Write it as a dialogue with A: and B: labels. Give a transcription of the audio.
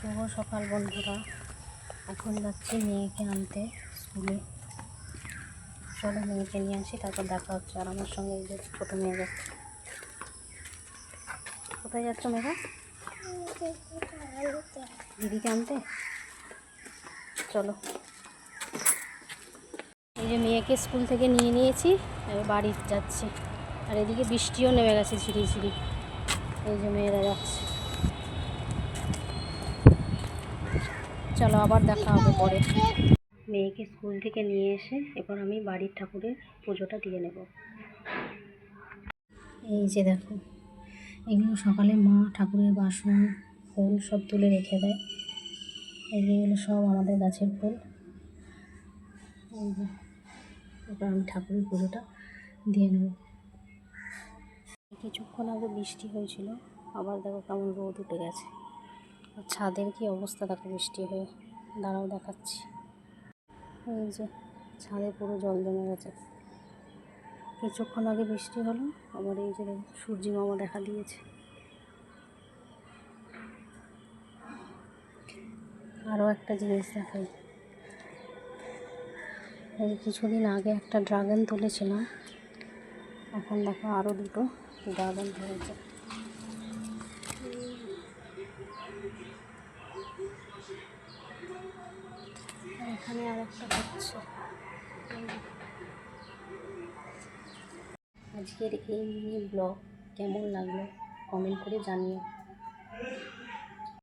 A: শুভ সকাল বন্ধুরা। এখন যাচ্ছি মেয়েকে আনতে স্কুলে। চলো মেয়েকে নিয়ে আসি, তারপর দেখা হচ্ছে। আর আমার সঙ্গে এই যে ছোটো মেয়ে যাচ্ছে। কোথায় যাচ্ছ মেঘা? দিদিকে আনতে। চলো, এই যে মেয়েকে স্কুল থেকে নিয়ে নিয়েছি, এবার বাড়ি যাচ্ছি। আর এদিকে বৃষ্টিও নেমে গেছে ঝিরিঝিরি। এই যে মেয়েরা যাচ্ছে। চলো আবার দেখা হবে পরে। মেয়েকে স্কুল থেকে নিয়ে এসে এবার আমি বাড়ির ঠাকুরের পুজোটা দিয়ে নেব। এই যে দেখো, এগুলো সকালে মা ঠাকুরের বাসন ফুল সব তুলে রেখে দেয়। এগুলো সব আমাদের গাছের ফুল। এই যে এবার আমি ঠাকুরের পুজোটা দিয়ে নেব। কিছুক্ষণ আগে বৃষ্টি হয়েছিল, আবার দেখো কেমন রোদ উঠে গেছে। আর ছাদের কি অবস্থা দেখো বৃষ্টি হয়ে। দাঁড়াও দেখাচ্ছি। এই যে ছাদে পুরো জল জমে গেছে। কিছুক্ষণ আগে বৃষ্টি হলো, আবার এই যে সূর্যি মামা দেখা দিয়েছে। আরও একটা জিনিস দেখাই। এই কিছুদিন আগে একটা ড্রাগন তুলেছিলাম, এখন দেখো আরও দুটো ড্রাগন ধরেছে। এখানে আর একটা হচ্ছে। আজকের এই মিনি ব্লগ কেমন লাগলো কমেন্ট করে জানিও।